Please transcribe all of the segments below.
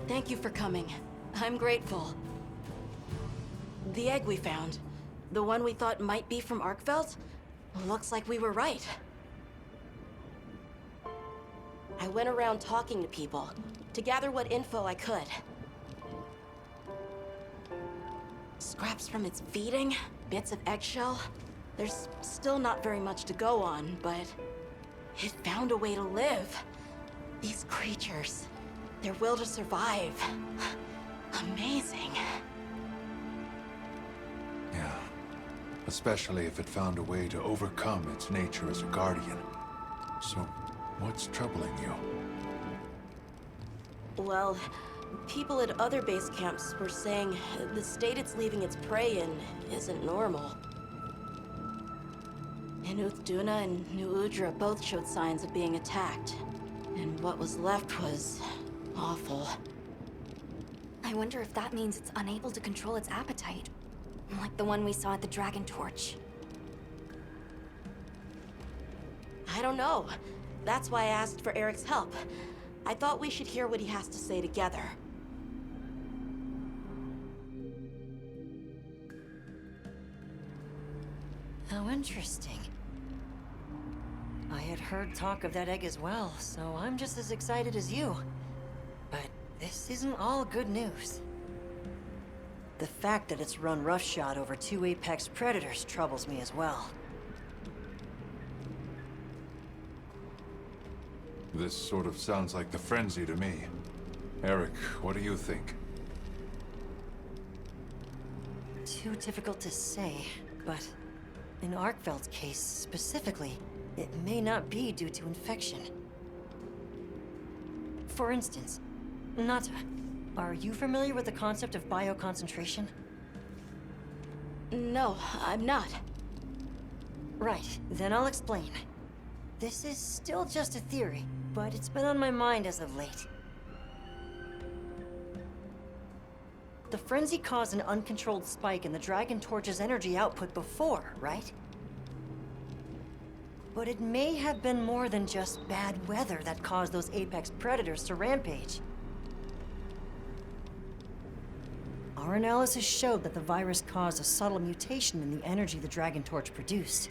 Thank you for coming. I'm grateful. The egg we found, the one we thought might be from Arkfeld, looks like we were right. I went around talking to people to gather what info I could. Scraps from its feeding, bits of eggshell. There's still not very much to go on, but it found a way to live. These creatures, their will to survive. Amazing. Yeah. Especially if it found a way to overcome its nature as a guardian. So, what's troubling you? Well, people at other base camps were saying the state it's leaving its prey in isn't normal. Inuth Duna and New Udra both showed signs of being attacked. And what was left was awful. I wonder if that means it's unable to control its appetite. Like the one we saw at the Dragon Torch. I don't know. That's why I asked for Eric's help. I thought we should hear what he has to say together. How interesting. I had heard talk of that egg as well, so I'm just as excited as you. But this isn't all good news. The fact that it's run roughshod over 2 apex predators troubles me as well. This sort of sounds like the frenzy to me. Eric, what do you think? Too difficult to say, but in Arkfeld's case specifically, it may not be due to infection. For instance, Nata, are you familiar with the concept of bioconcentration? No, I'm not. Right, then I'll explain. This is still just a theory, but it's been on my mind as of late. The frenzy caused an uncontrolled spike in the Dragon Torch's energy output before, right? But it may have been more than just bad weather that caused those apex predators to rampage. Our analysis showed that the virus caused a subtle mutation in the energy the Dragon Torch produced.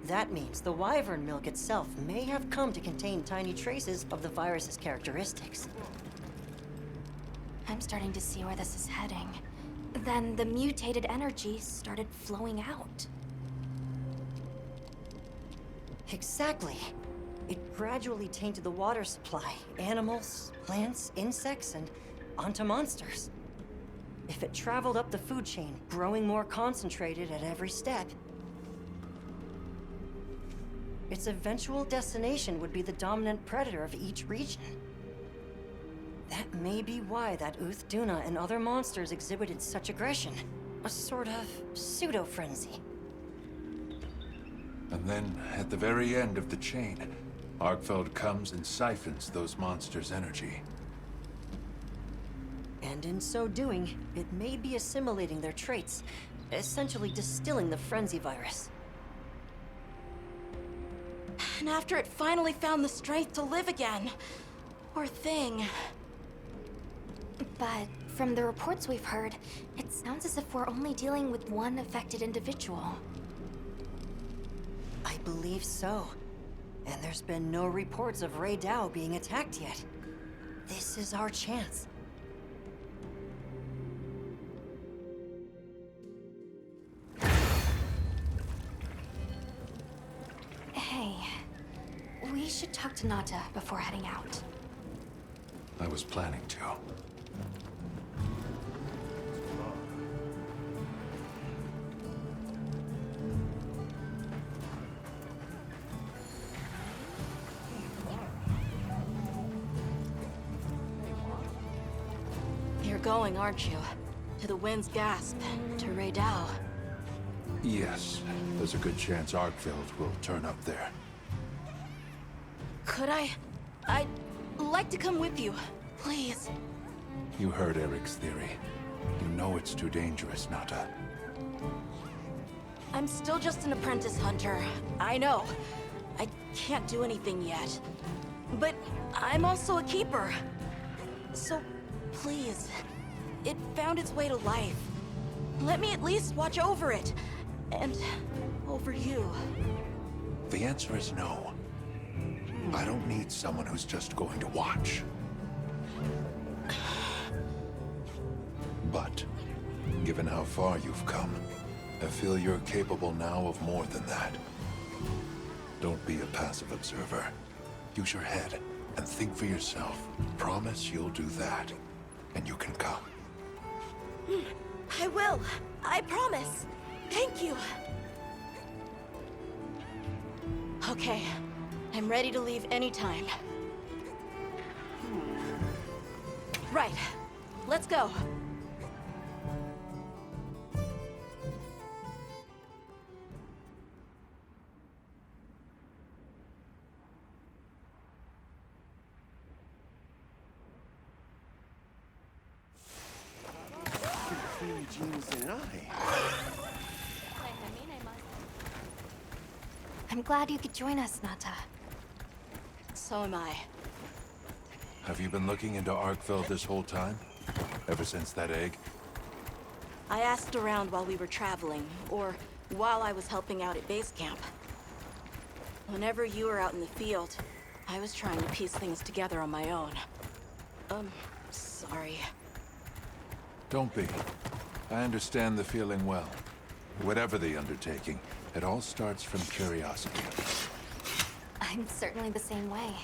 That means the wyvern milk itself may have come to contain tiny traces of the virus's characteristics. I'm starting to see where this is heading. Then the mutated energy started flowing out. Exactly. It gradually tainted the water supply, animals, plants, insects, and onto monsters. If it traveled up the food chain, growing more concentrated at every step, its eventual destination would be the dominant predator of each region. That may be why that Uth Duna and other monsters exhibited such aggression. A sort of pseudo-frenzy. And then, at the very end of the chain, Arkfeld comes and siphons those monsters' energy. And in so doing, it may be assimilating their traits, essentially distilling the frenzy virus. And after it finally found the strength to live again. Poor thing. But from the reports we've heard, it sounds as if we're only dealing with one affected individual. I believe so. And there's been no reports of Ray Dao being attacked yet. This is our chance. Hey, we should talk to Nata before heading out. I was planning to. You're going, aren't you? To the Wind's Gasp, to Ray Dao. Yes, there's a good chance Arkfeld will turn up there. Could I? I'd like to come with you, please. You heard Eric's theory. You know it's too dangerous, Nata. I'm still just an apprentice hunter. I know. I can't do anything yet. But I'm also a keeper. So, please, it found its way to life. Let me at least watch over it. And over you. The answer is no. I don't need someone who's just going to watch. But, given how far you've come, I feel you're capable now of more than that. Don't be a passive observer. Use your head and think for yourself. Promise you'll do that, and you can come. I will. I promise. Thank you. Okay. I'm ready to leave anytime. Right. Let's go. I'm glad you could join us, Nata. So am I. Have you been looking into Arkveld this whole time? Ever since that egg? I asked around while we were traveling, or while I was helping out at base camp. Whenever you were out in the field, I was trying to piece things together on my own. Sorry. Don't be. I understand the feeling well. Whatever the undertaking, it all starts from curiosity. I'm certainly the same way.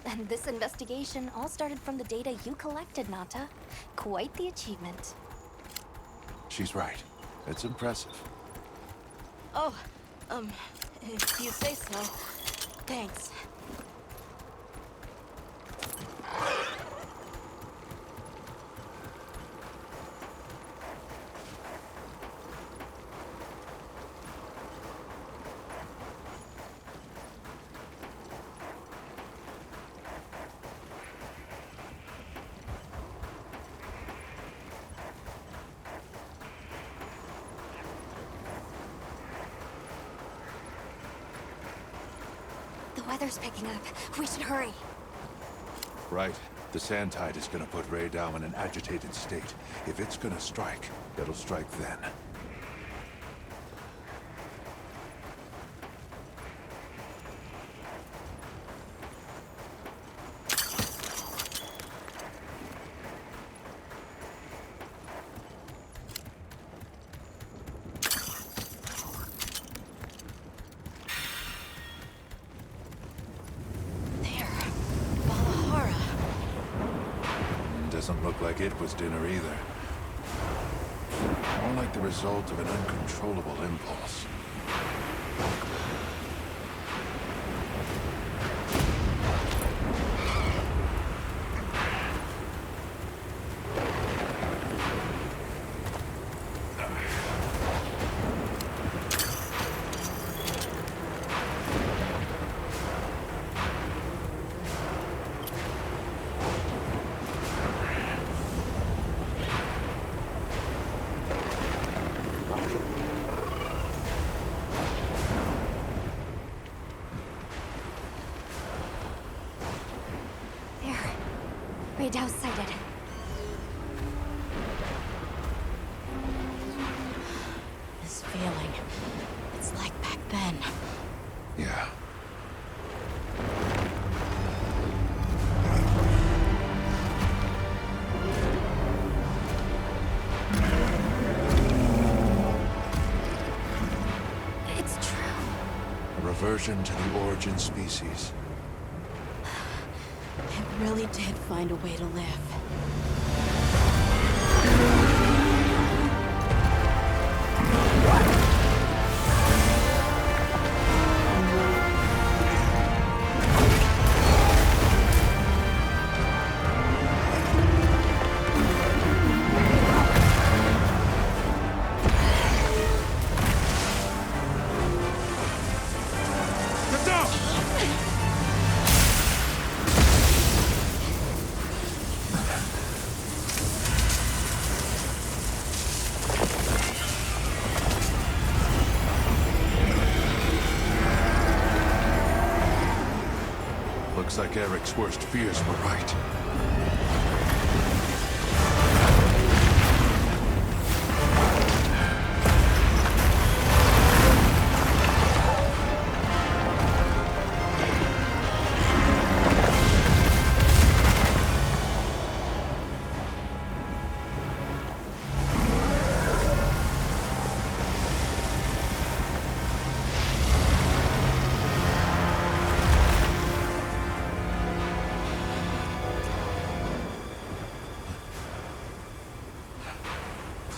And this investigation all started from the data you collected, Nata. Quite the achievement. She's right. It's impressive. Oh, if you say so. Thanks. The weather's picking up. We should hurry. Right. The sand tide is gonna put Ray Dow in an agitated state. If it's gonna strike, it'll strike then. Doesn't look like it was dinner either. More like the result of an uncontrollable impulse. Ray Dow sighted. This feeling, it's like back then. Yeah. It's true. A reversion to the origin species. It really did find a way to live. Looks like Eric's worst fears were right.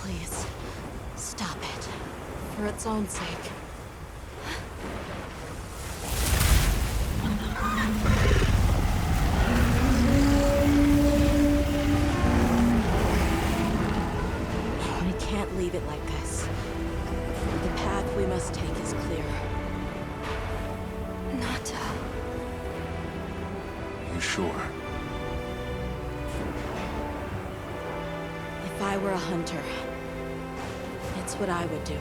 Please, stop it. For its own sake. We can't leave it like this. The path we must take is clear. Nata. You sure? If I were a hunter, it's what I would do.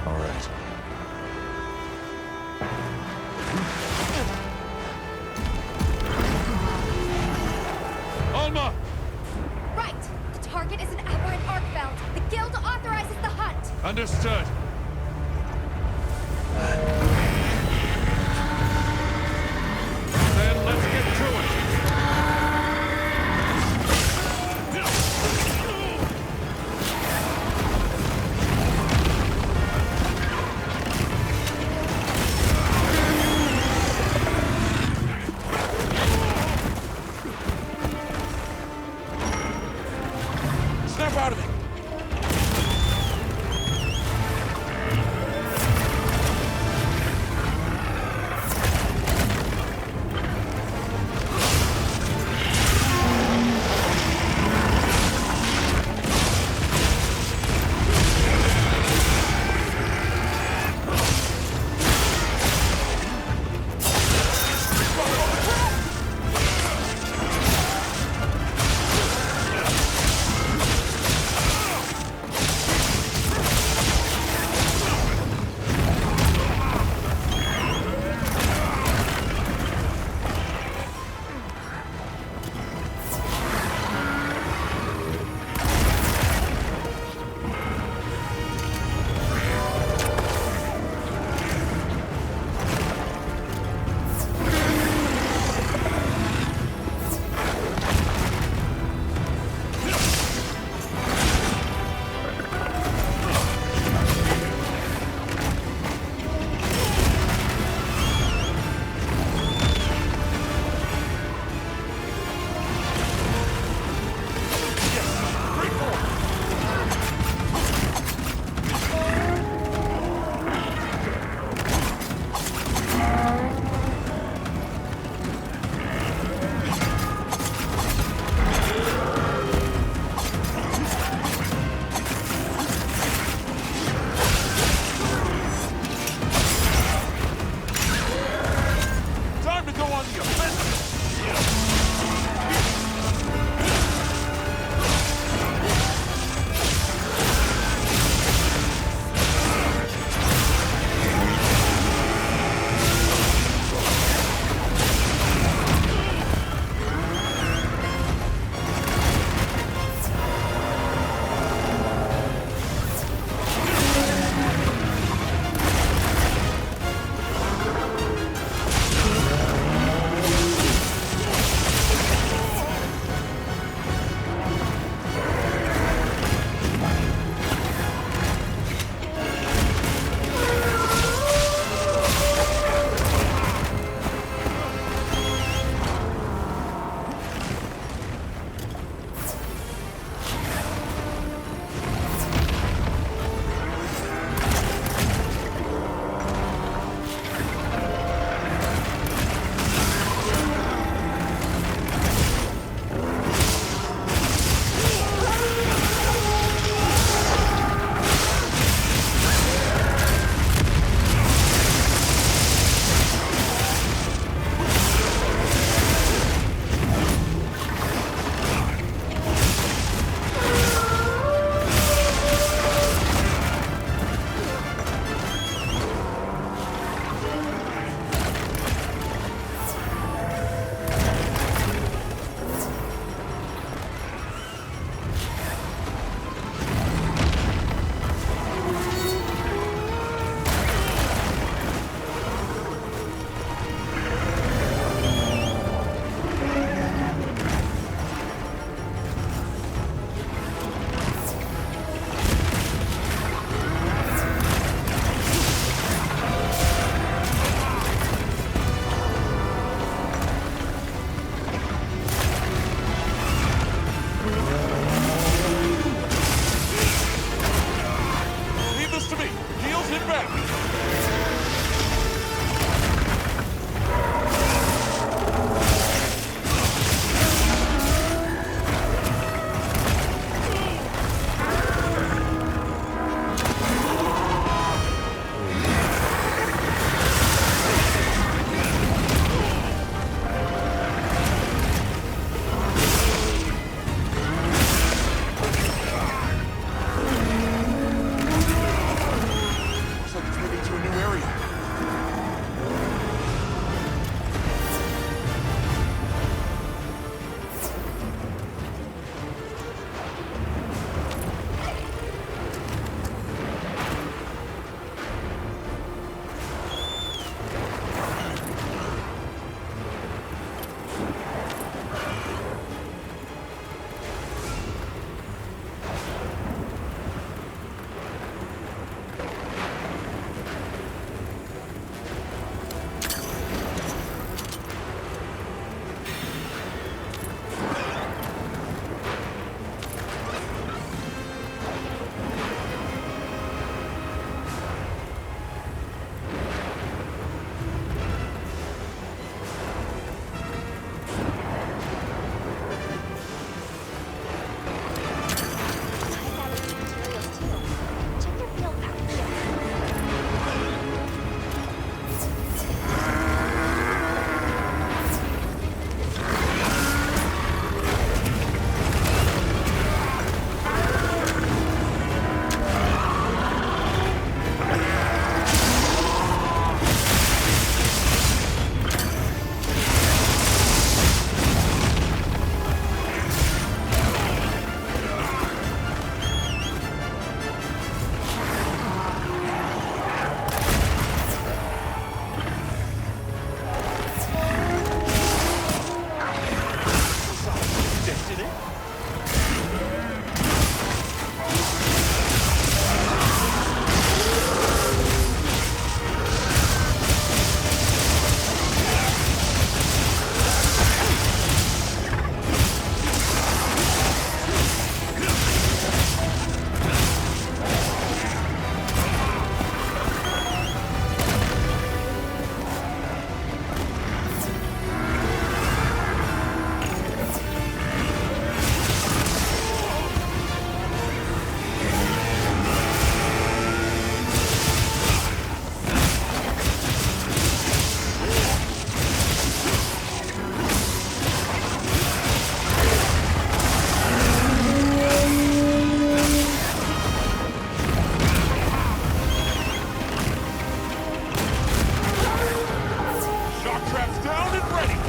All right. Alma! Right! The target is an aberrant Arkfeld. The guild authorizes the hunt. Understood. Then let's get to it. Snap out of it!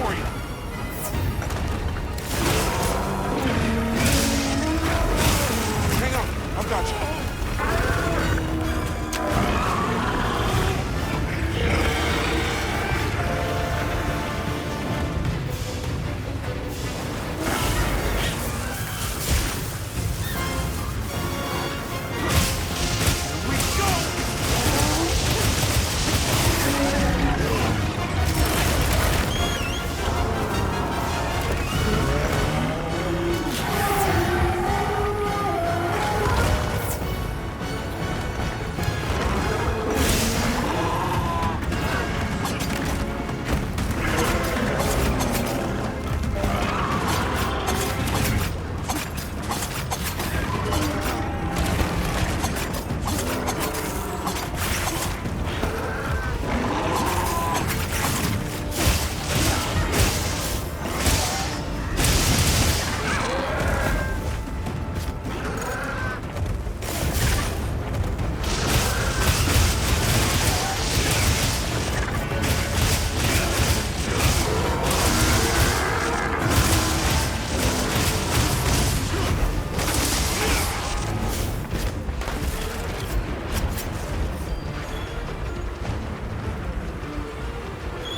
for you! Hang on, I've got you. We go!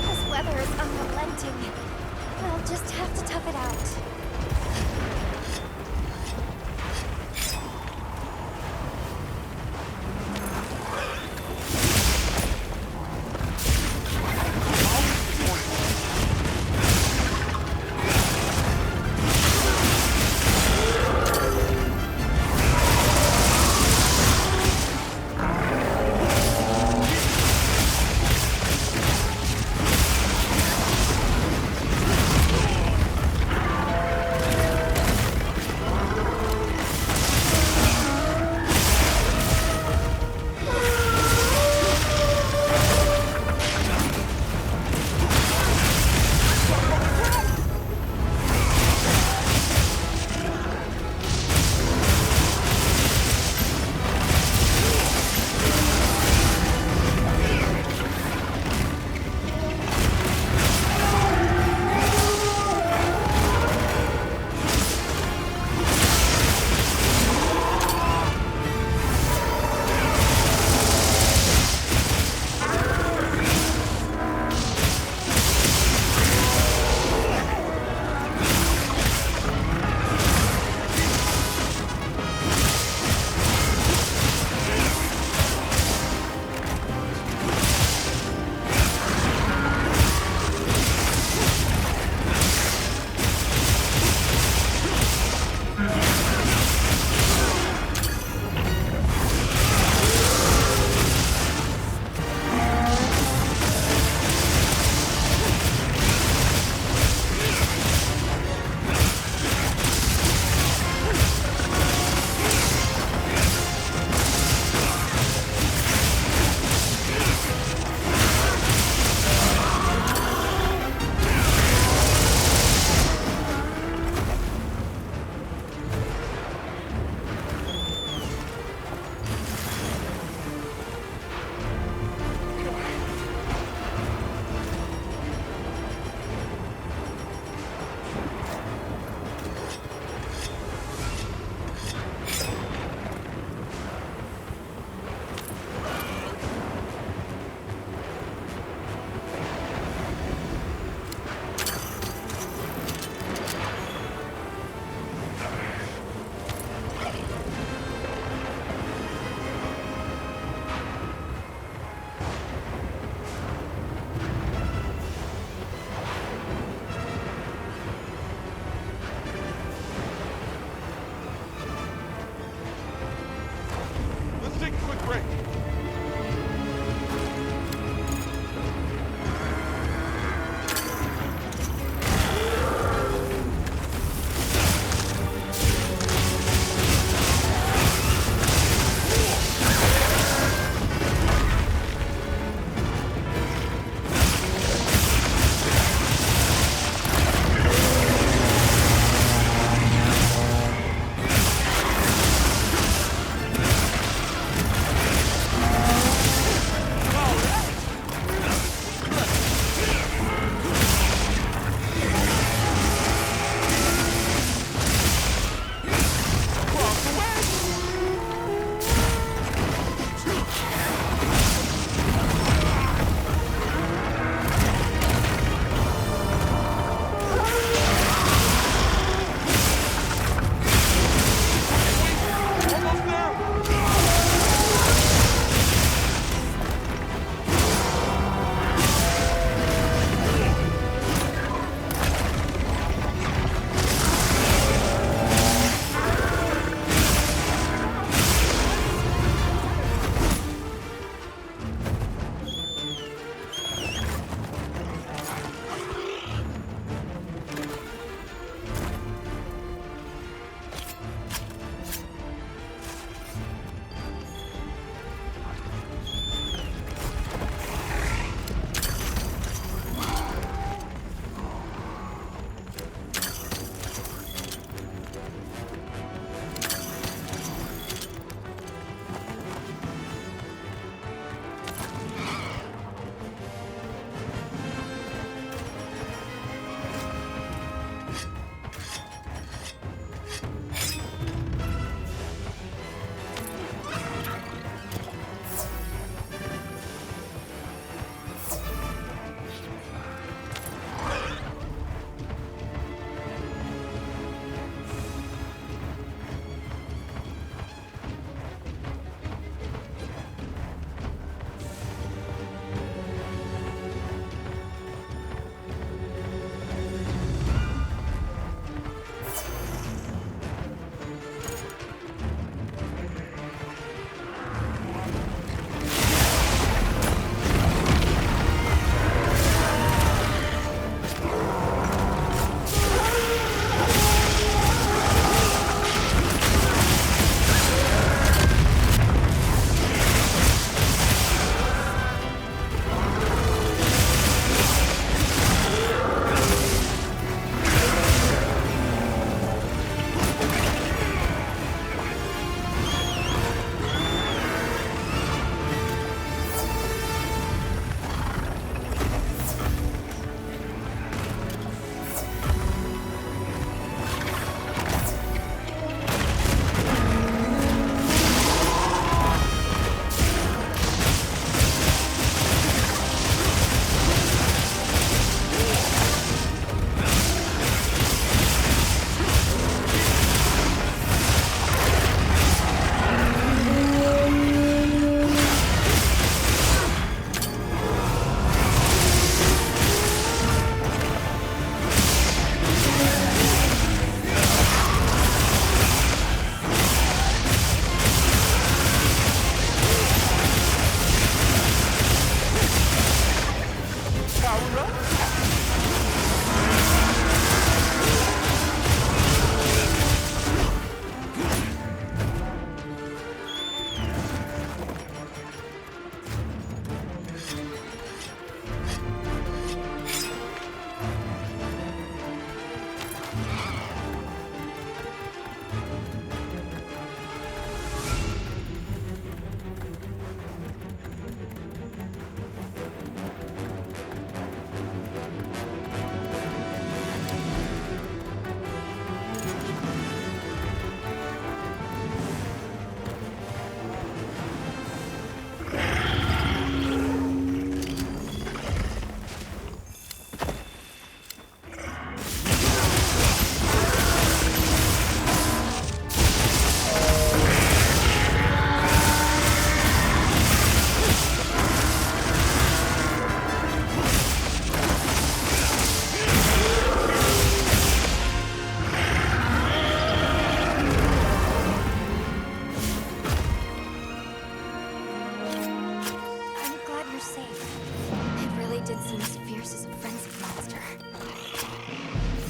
This weather is unrelenting. I'll just have to tough it out.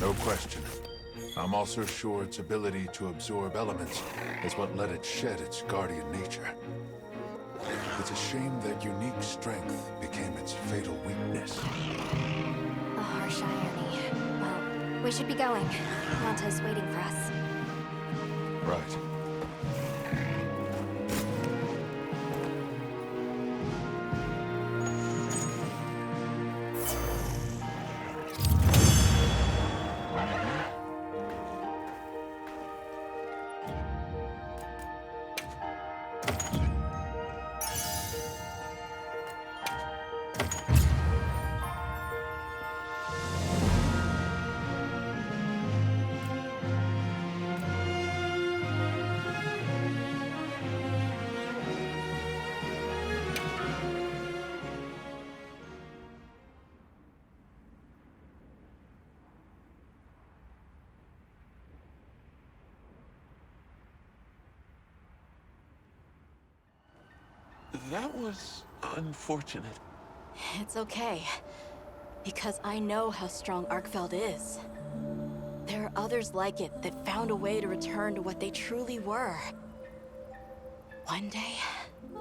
No question. I'm also sure its ability to absorb elements is what let it shed its guardian nature. It's a shame that unique strength became its fatal weakness. A harsh irony. Well, we should be going. Nanta's waiting for us. Right. That was unfortunate. It's okay. Because I know how strong Arkfeld is. There are others like it that found a way to return to what they truly were. One day,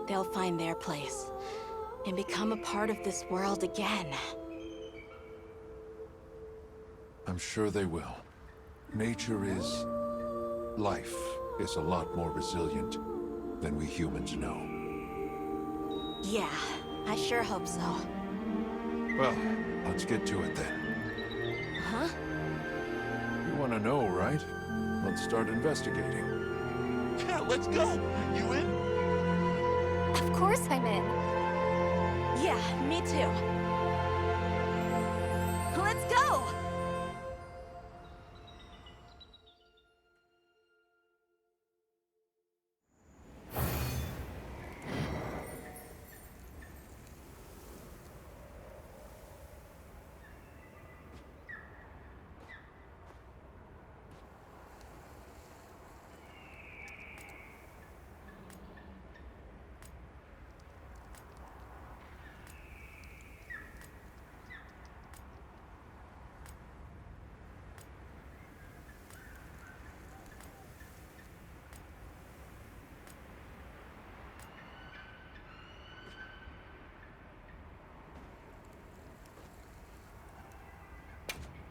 they'll find their place and become a part of this world again. I'm sure they will. Nature is... life is a lot more resilient than we humans know. Yeah, I sure hope so. Well, let's get to it then. Huh? You want to know, right? Let's start investigating. Yeah, let's go. You in? Of course I'm in. Yeah, me too. Let's go!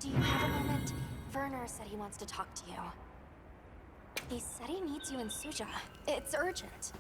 Do you have a moment? Werner said he wants to talk to you. He said he needs you in Suja. It's urgent.